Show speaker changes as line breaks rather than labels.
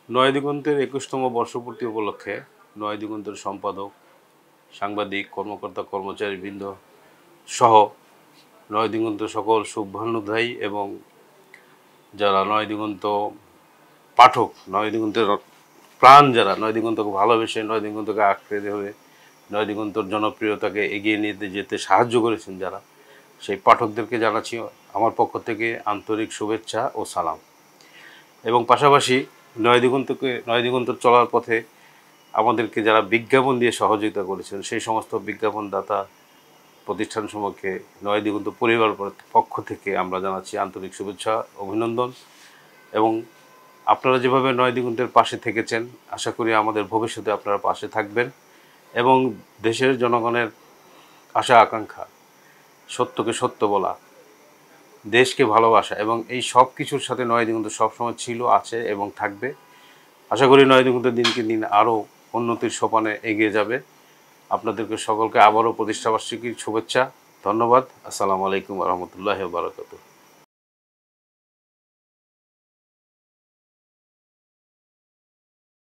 নয় দিগন্তের ২১তম বর্ষপূর্তি উপলক্ষে নয় দিগন্তের সম্পাদক, সাংবাদিক, কর্মকর্তা কর্মচারীবৃন্দ সহ নয় দিগন্তের সকল শুভানুধ্যায়ী এবং যারা নয় দিগন্ত পাঠক, নয় দিগন্তের প্রাণ, যারা নয় দিগন্তকে ভালোবেসে, নয় দিগন্তকে আঁকড়ে ধরে নয় দিগন্তর জনপ্রিয়তাকে এগিয়ে নিয়ে যেতে সাহায্য করেছেন, যারা সেই পাঠকদেরকে জানাচ্ছি আমার পক্ষ থেকে আন্তরিক শুভেচ্ছা ও সালাম। এবং পাশাপাশি নয় দিগন্ত চলার পথে আমাদেরকে যারা বিজ্ঞাপন দিয়ে সহযোগিতা করেছেন, সেই সমস্ত বিজ্ঞাপনদাতা প্রতিষ্ঠানসমূহকে নয় দিগন্ত পরিবার পক্ষ থেকে আমরা জানাচ্ছি আন্তরিক শুভেচ্ছা, অভিনন্দন। এবং আপনারা যেভাবে নয় দিগন্তের পাশে থেকেছেন, আশা করি আমাদের ভবিষ্যতে আপনারা পাশে থাকবেন এবং দেশের জনগণের আশা আকাঙ্ক্ষা, সত্যকে সত্য বলা, দেশকে ভালোবাসা এবং এই সব কিছুর সাথে নয় দিগন্ত সবসময় ছিল, আছে এবং থাকবে। আশা করি নয় দিগন্ত দিনকে দিন আরও উন্নতির সোপানে এগিয়ে যাবে। আপনাদেরকে সকলকে আবারও প্রতিষ্ঠাবার্ষিকীর শুভেচ্ছা, ধন্যবাদ। আসসালামু আলাইকুম ওয়া রাহমাতুল্লাহি ওয়া বারাকাতুহু।